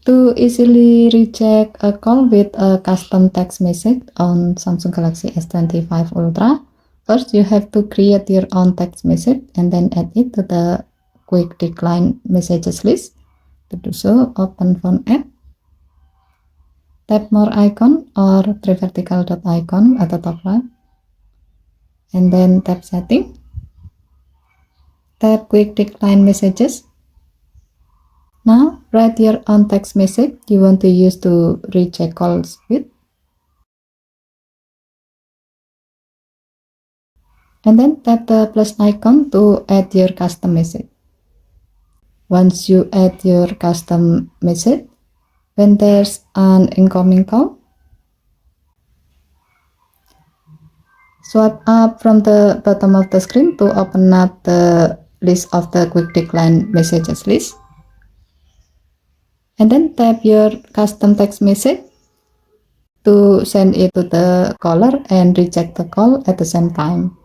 To easily reject a call with a custom text message on Samsung Galaxy S25 Ultra, first you have to create your own text message and then add it to the quick decline messages list. To do so, open phone app, tap more icon or three vertical dot icon at the top right, and then tap setting, tap quick decline messages. Now write your own text message you want to use to reject calls with, and then tap the plus icon to add your custom message. Once you add your custom message, when there's an incoming call, swipe up from the bottom of the screen to open up the list of the quick decline messages list, and then tap your custom text message to send it to the caller and reject the call at the same time.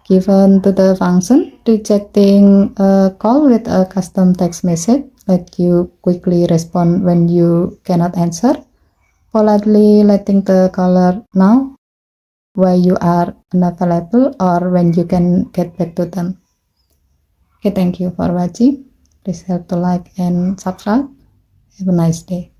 Given to the function, rejecting a call with a custom text message let you quickly respond when you cannot answer, politely letting the caller know why you are unavailable or when you can get back to them. Okay, thank you for watching. Please help to like and subscribe. Have a nice day.